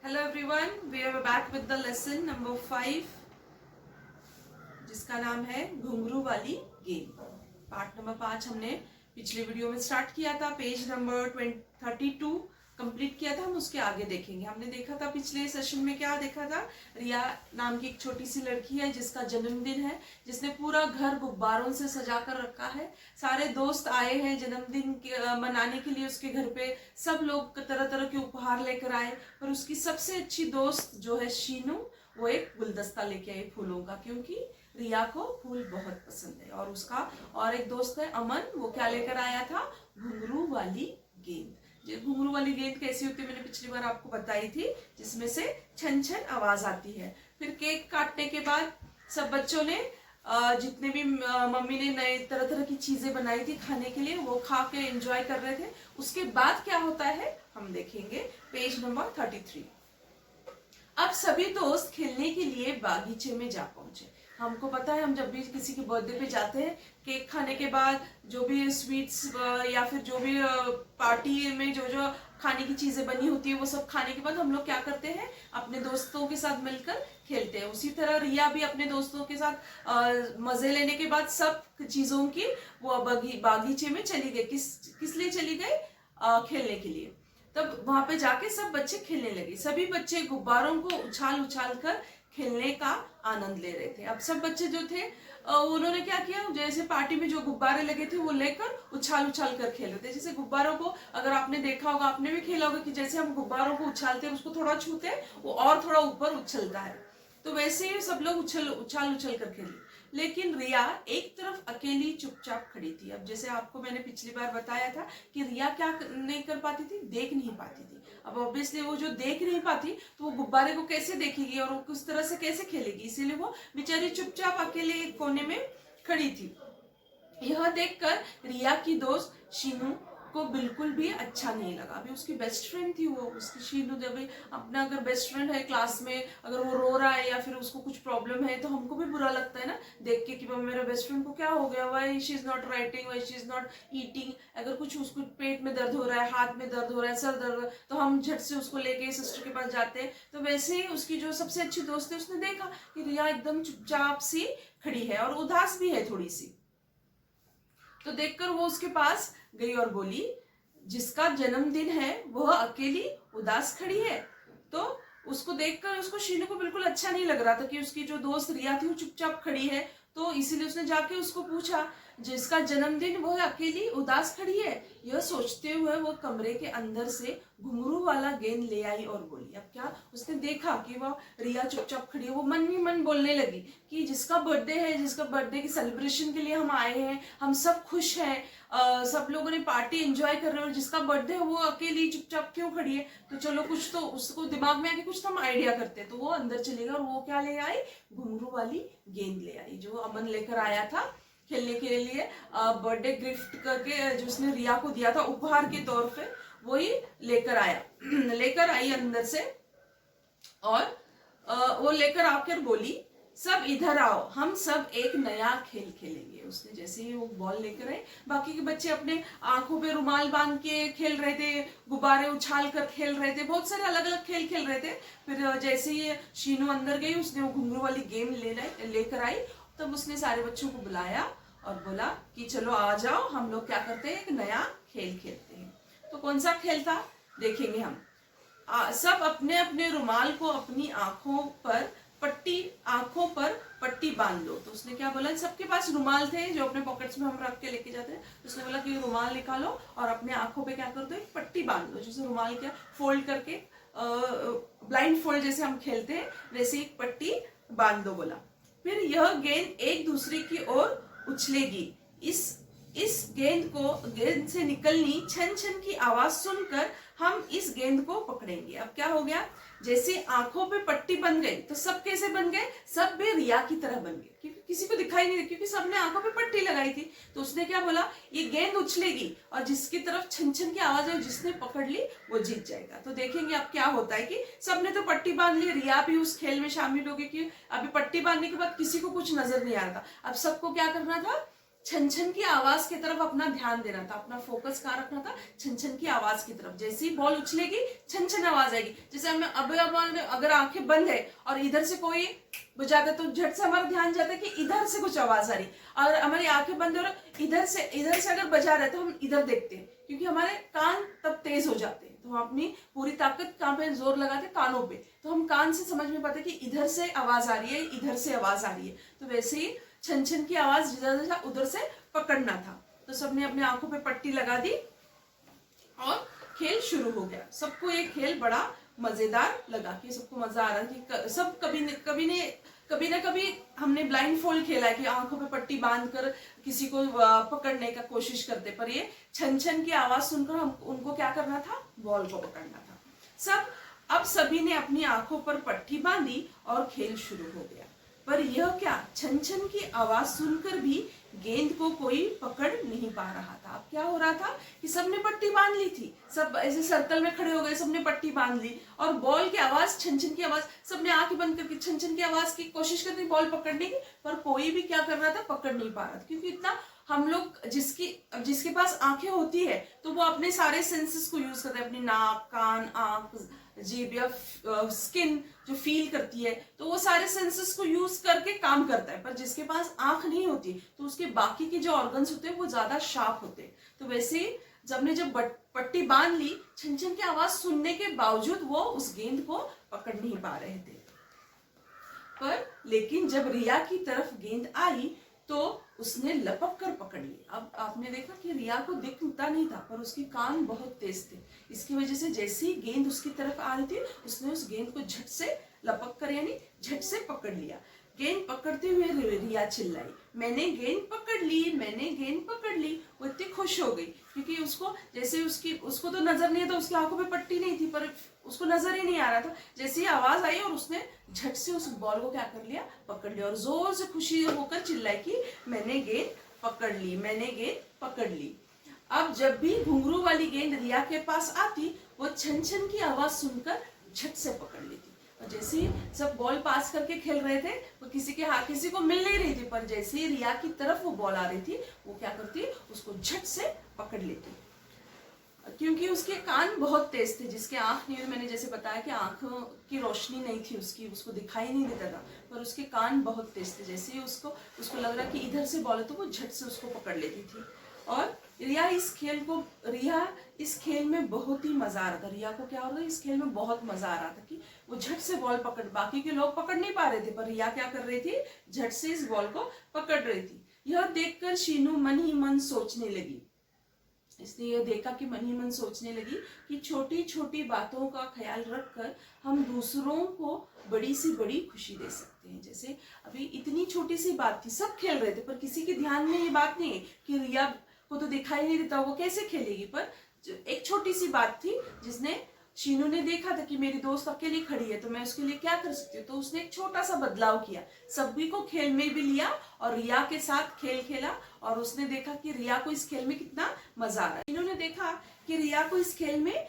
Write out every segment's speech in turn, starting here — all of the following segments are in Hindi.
Hello everyone, we are back with the lesson number 5 जिसका नाम है घुंघरू वाली गेम। पार्ट नंबर 5 हमने पिछले वीडियो में स्टार्ट किया था, पेज नंबर 32 कंप्लीट किया था। हम उसके आगे देखेंगे। हमने देखा था पिछले सेशन में, क्या देखा था, रिया नाम की एक छोटी सी लड़की है जिसका जन्मदिन है, जिसने पूरा घर गुब्बारों से सजा कर रखा है। सारे दोस्त आए हैं जन्मदिन मनाने के लिए उसके घर पे। सब लोग तरह तरह के उपहार लेकर आए, पर उसकी सबसे अच्छी दोस्त जो है शीनू, वो एक गुलदस्ता लेके आई फूलों का, क्योंकि रिया को फूल बहुत पसंद है। और उसका और एक दोस्त है अमन, वो क्या लेकर आया था, घुंघरू वाली गेंद। ये घुंघरू वाली गेंद कैसी होती है मैंने पिछली बार आपको बताई थी, जिसमें से छन छन आवाज आती है। फिर केक काटने के बाद सब बच्चों ने जितने भी मम्मी ने नए तरह तरह की चीजें बनाई थी खाने के लिए, वो खा के एंजॉय कर रहे थे। उसके बाद क्या होता है हम देखेंगे, पेज नंबर 33। अब सभी दोस्त खेलने के लिए बागीचे में जा पहुंचे। हमको पता है, हम जब भी किसी के बर्थडे पे जाते हैं, केक खाने के बाद जो भी स्वीट्स या फिर जो भी पार्टी में जो जो खाने की चीजें बनी होती है, वो सब खाने के बाद हम लोग क्या करते हैं, अपने दोस्तों के साथ मिलकर खेलते हैं। उसी तरह रिया भी अपने दोस्तों के साथ मजे लेने के बाद सब चीजों की वो बागीचे में चली गई। किस लिए चली गई, खेलने के लिए। तब वहां पे जाके सब बच्चे खेलने लगे। सभी बच्चे गुब्बारों को उछाल उछाल कर खेलने का आनंद ले रहे थे। अब सब बच्चे जो थे उन्होंने क्या किया, जैसे पार्टी में जो गुब्बारे लगे थे वो लेकर उछाल उछाल कर खेल रहे थे। जैसे गुब्बारों को अगर आपने देखा होगा, आपने भी खेला होगा कि जैसे हम गुब्बारों को उछालते हैं, उसको थोड़ा छूते हैं, वो और थोड़ा ऊपर उछलता है। तो वैसे ही सब लोग उछल उछल कर खेले। लेकिन रिया एक तरफ अकेली चुपचाप खड़ी थी। अब जैसे आपको मैंने पिछली बार बताया था कि रिया क्या नहीं कर पाती थी, देख नहीं पाती थी। अब ऑब्वियसली वो जो देख नहीं पाती, तो वो गुब्बारे को कैसे देखेगी और वो किस तरह से कैसे खेलेगी, इसीलिए वो बेचारी चुपचाप अकेले एक कोने में खड़ी थी। यह देखकर रिया की दोस्त शीनू को बिल्कुल भी अच्छा नहीं लगा। अभी उसकी बेस्ट फ्रेंड थी वो, उसकी शीनू। जब अपना अगर बेस्ट फ्रेंड है क्लास में, अगर वो रो रहा है या फिर उसको कुछ प्रॉब्लम है, तो हमको भी बुरा लगता है ना देख के कि मेरा बेस्ट फ्रेंड को क्या हो गया, why she is not writing, why she is not eating. अगर कुछ उसको पेट में दर्द हो रहा है, हाथ में दर्द हो रहा है, सर दर्द, तो हम झट से उसको लेके सिस्टर के पास जाते हैं। तो वैसे ही उसकी जो सबसे अच्छी दोस्त है, उसने देखा कि रिया एकदम चुपचाप सी खड़ी है और उदास भी है थोड़ी सी। तो देखकर वो उसके पास गई और बोली, जिसका जन्मदिन है वह अकेली उदास खड़ी है। तो उसको देखकर उसको शीनू को बिल्कुल अच्छा नहीं लग रहा था कि उसकी जो दोस्त रिया थी वो चुपचाप खड़ी है। तो इसीलिए उसने जाके उसको पूछा, जिसका जन्मदिन वह अकेली उदास खड़ी है। यह सोचते हुए वो कमरे के अंदर से घुंघरू वाला गेंद ले आई और बोली। अब क्या उसने देखा कि वह रिया चुपचाप खड़ी है, वो मन ही मन बोलने लगी कि जिसका बर्थडे है, जिसका बर्थडे की सेलिब्रेशन के लिए हम आए हैं, हम सब खुश हैं, सब लोगों ने पार्टी एंजॉय कर रहे हैं, और जिसका बर्थडे है वो अकेली चुपचाप क्यों खड़ी है। तो चलो कुछ तो उसको दिमाग में आके कुछ तो हम आइडिया करते हैं। तो वो अंदर चली गई और वो क्या ले आई, घुंघरू वाली गेंद ले आई, जो अमन लेकर आया था खेलने के लिए, बर्थडे गिफ्ट करके जो उसने रिया को दिया था उपहार के तौर पे, वही लेकर आया लेकर आई अंदर से। और वो लेकर आकर बोली, सब इधर आओ, हम सब एक नया खेल खेलेंगे। उसने जैसे ही वो बॉल लेकर आए, बाकी के बच्चे अपने आंखों पे रुमाल बांध के खेल रहे थे, गुब्बारे उछाल कर खेल रहे थे, बहुत सारे अलग अलग खेल खेल रहे थे। फिर जैसे ही शीनू अंदर गई, उसने वो घुंघरू वाली गेम लेकर आई। तब उसने सारे बच्चों को बुलाया और बोला कि चलो आ जाओ, हम लोग क्या करते हैं, एक नया खेल खेलते हैं। तो कौन सा खेल था देखेंगे हम। सब अपने अपने रुमाल को अपनी आंखों पर पट्टी बांध लो। तो उसने क्या बोला, सबके पास रुमाल थे जो अपने पॉकेट्स में हम रख के लेके जाते हैं। तो उसने बोला कि रुमाल निकालो और अपने आंखों पे क्या कर दो, एक पट्टी बांध लो। जैसे रुमाल क्या फोल्ड करके ब्लाइंड फोल्ड जैसे हम खेलते हैं, वैसे एक पट्टी बांध दो बोला। फिर यह गेंद एक दूसरे की ओर उछलेगी। इस गेंद से निकलनी छन छन की आवाज सुनकर हम इस गेंद को पकड़ेंगे। अब क्या हो गया, जैसे आंखों पे पट्टी बन गई, तो सब कैसे बन गए, सब भी रिया की तरह बन गए, क्योंकि किसी को दिखाई नहीं, क्योंकि सबने आंखों पे पट्टी लगाई थी। तो उसने क्या बोला, ये गेंद उछलेगी और जिसकी तरफ छन छन की आवाज है, जिसने पकड़ ली वो जीत जाएगा। तो देखेंगे अब क्या होता है कि सबने तो पट्टी बांध ली, रिया भी उस खेल में शामिल होगी कि अभी पट्टी बांधने के बाद किसी को कुछ नजर नहीं आ रहा था। अब सबको क्या करना था, छन छन की आवाज की तरफ अपना ध्यान देना था, अपना फोकस कहाँ रखना था, छन छन की आवाज की तरफ। जैसे ही बॉल उछलेगी छन छन आवाज आएगी। जैसे हमें अब अगर आंखें बंद है और इधर से कोई बजाता है तो झट से हमारा ध्यान जाता है कि इधर से कुछ आवाज आ रही, और हमारी आंखें बंद है और इधर से अगर बजा रहे तो हम इधर देखते हैं, क्योंकि हमारे कान तब तेज हो जाते हैं। तो हम अपनी पूरी ताकत कहाँ पे जोर लगाते हैं, कानों पे। तो हम कान से समझ में पाते कि इधर से आवाज आ रही है, इधर से आवाज आ रही है। तो वैसे ही छन छन की आवाज जिधर से उधर से पकड़ना था। तो सबने अपनी आंखों पे पट्टी लगा दी और खेल शुरू हो गया। सबको ये खेल बड़ा मजेदार लगा कि सबको मजा आ रहा है कि सब कभी ना कभी हमने ब्लाइंड फोल्ड खेला है कि आंखों पे पट्टी बांधकर किसी को पकड़ने का कोशिश करते, पर ये छन छन की आवाज सुनकर हम उनको क्या करना था, बॉल को पकड़ना था। अब सभी ने अपनी आंखों पर पट्टी बांधी और खेल शुरू हो गया। पर यह क्या, छन छन की आवाज सुनकर भी गेंद को कोई पकड़ नहीं पा रहा था। अब क्या हो रहा था कि सबने पट्टी बांध ली थी, सब ऐसे सर्कल में खड़े हो गए, सबने पट्टी बांध ली और बॉल की आवाज, छन छन की आवाज, सबने आंखें बंद करके छन छन की आवाज की कोशिश कर रही बॉल पकड़ने की, पर कोई भी क्या कर रहा था, पकड़ नहीं पा रहा था। क्योंकि इतना हम लोग जिसके पास आंखें होती है तो वो अपने सारे सेंसेस को यूज करते हैं, अपनी नाक, कान, आंख, जीभ या स्किन जो फील करती है, तो वो सारे सेंसेस को यूज करके काम करता है। पर जिसके पास आंख नहीं होती तो उसके बाकी के जो ऑर्गन्स होते हैं वो ज्यादा शार्प होते हैं। तो वैसे जब पट्टी बांध ली, छन छन की आवाज सुनने के बावजूद वो उस गेंद को पकड़ नहीं पा रहे थे। पर लेकिन जब रिया की तरफ गेंद आई तो उसने लपक कर पकड़ ली। अब आपने देखा कि रिया को दिखता नहीं था, पर उसके कान बहुत तेज थे। इसकी वजह से जैसे ही गेंद उसकी तरफ आ रही थी, उसने उस गेंद को झट से लपक कर यानी झट से पकड़ लिया। गेंद पकड़ते हुए रिया चिल्लाई, मैंने गेंद पकड़ ली, मैंने गेंद पकड़ ली। वो इतनी खुश हो गई क्योंकि उसको तो नजर नहीं था, उसकी आंखों पे पट्टी नहीं थी, पर उसको नजर ही नहीं आ रहा था। जैसे ही आवाज आई और उसने झट से उस बॉल को क्या कर लिया, पकड़ लिया और जोर से खुशी होकर चिल्लाई कि मैंने गेंद पकड़ ली, मैंने गेंद पकड़ ली। अब जब भी घुंघरू वाली गेंद रिया के पास आती, वो छन छन की आवाज सुनकर झट से पकड़ लेती। और जैसे ही सब बॉल पास करके खेल रहे थे, वो किसी को मिल नहीं रही थी, पर जैसे ही रिया की तरफ वो बॉल आ रही थी, वो क्या करती, उसको झट से पकड़ लेती। क्योंकि उसके कान बहुत तेज थे, जिसके आंख नहीं, मैंने जैसे बताया कि आंखों की रोशनी नहीं थी उसको दिखाई नहीं देता था, पर उसके कान बहुत तेज थे। जैसे ही उसको लग रहा कि इधर से बॉल है तो वो झट से उसको पकड़ लेती थी। और रिया इस खेल में बहुत ही मजा आ रहा था। रिया को क्या हो रहा था, इस खेल में बहुत मजा आ रहा था कि वो झट से बॉल पकड़, बाकी के लोग पकड़ नहीं पा रहे थे, पर रिया क्या कर रही थी, झट से इस बॉल को पकड़ रही थी। यह देखकर शीनू मन ही मन सोचने लगी। इसने यह देखा कि मन ही मन सोचने लगी कि छोटी छोटी बातों का ख्याल रखकर हम दूसरों को बड़ी से बड़ी खुशी दे सकते हैं। जैसे अभी इतनी छोटी सी बात थी, सब खेल रहे थे, पर किसी के ध्यान में ये बात नहीं है कि रिया को तो दिखाई नहीं देता, वो कैसे खेलेगी। पर एक छोटी सी बात थी जिसने शीनू ने देखा था कि मेरी दोस्त अकेली खड़ी है, तो मैं उसके लिए क्या कर सकती हूँ। तो उसने एक छोटा सा बदलाव किया, सभी को खेल में भी लिया और रिया के साथ खेल खेला। और उसने देखा कि रिया को इस खेल में कितना मजा आ रहा है। शीनू ने देखा कि रिया को इस खेल में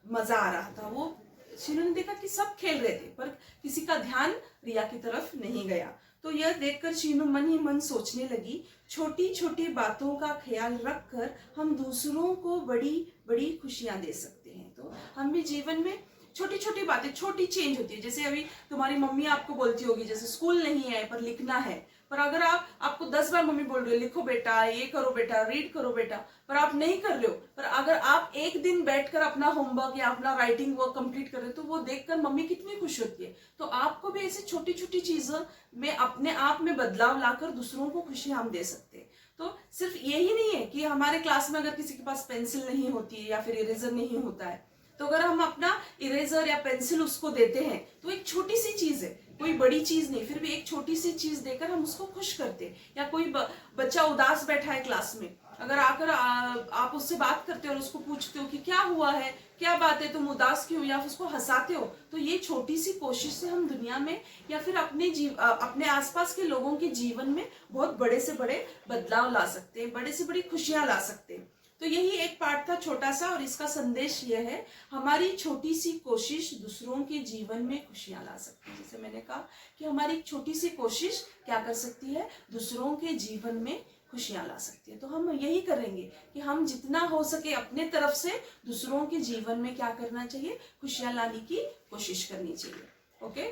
मजा आ रहा था। शीनू ने देखा कि सब खेल रहे थे, पर किसी का ध्यान रिया की तरफ नहीं गया। तो यह देखकर शीनू मन ही मन सोचने लगी, छोटी छोटी बातों का ख्याल रखकर हम दूसरों को बड़ी बड़ी खुशियां दे सकते हैं। तो हम भी जीवन में छोटी छोटी बातें, छोटी चेंज होती है। जैसे अभी तुम्हारी मम्मी आपको बोलती होगी, जैसे स्कूल नहीं है पर लिखना है, पर अगर आपको 10 बार मम्मी बोल रही हो लिखो बेटा, ये करो बेटा, रीड करो बेटा, पर आप नहीं कर रहे हो, पर अगर आप एक दिन बैठकर अपना होमवर्क या अपना राइटिंग वर्क कंप्लीट कर रहे हो, तो वो देखकर मम्मी कितनी खुश होती है। तो आपको भी ऐसी छोटी छोटी चीजों में अपने आप में बदलाव लाकर दूसरों को खुशी हम दे सकते हैं। तो सिर्फ यही नहीं है कि हमारे क्लास में अगर किसी के पास पेंसिल नहीं होती है या फिर इरेजर नहीं होता है, तो अगर हम अपना इरेजर या पेंसिल उसको देते हैं तो एक छोटी सी चीज है, कोई बड़ी चीज नहीं, फिर भी एक छोटी सी चीज देकर हम उसको खुश करते हैं। या कोई बच्चा उदास बैठा है क्लास में, अगर आकर आप उससे बात करते हो और उसको पूछते हो कि क्या हुआ है, क्या बात है, तुम उदास क्यों, या उसको हंसाते हो, तो ये छोटी सी कोशिश से हम दुनिया में या फिर अपने आसपास के लोगों के जीवन में बहुत बड़े से बड़े बदलाव ला सकते हैं, बड़े से बड़ी खुशियां ला सकते हैं। तो यही एक पार्ट था छोटा सा, और इसका संदेश यह है, हमारी छोटी सी कोशिश दूसरों के जीवन में खुशियां ला सकती है। जैसे मैंने कहा कि हमारी एक छोटी सी कोशिश क्या कर सकती है, दूसरों के जीवन में खुशियां ला सकती है। तो हम यही करेंगे कि हम जितना हो सके अपने तरफ से दूसरों के जीवन में क्या करना चाहिए, खुशियां लाने की कोशिश करनी चाहिए। Okay,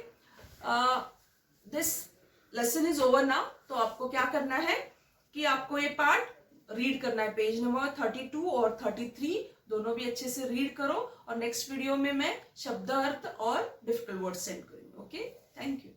this lesson is over now. तो आपको क्या करना है कि आपको ये पार्ट रीड करना है, पेज नंबर 32 और 33 दोनों भी अच्छे से रीड करो, और नेक्स्ट वीडियो में मैं शब्दार्थ और डिफिकल्ट वर्ड सेंड करूंगी। Okay, thank you.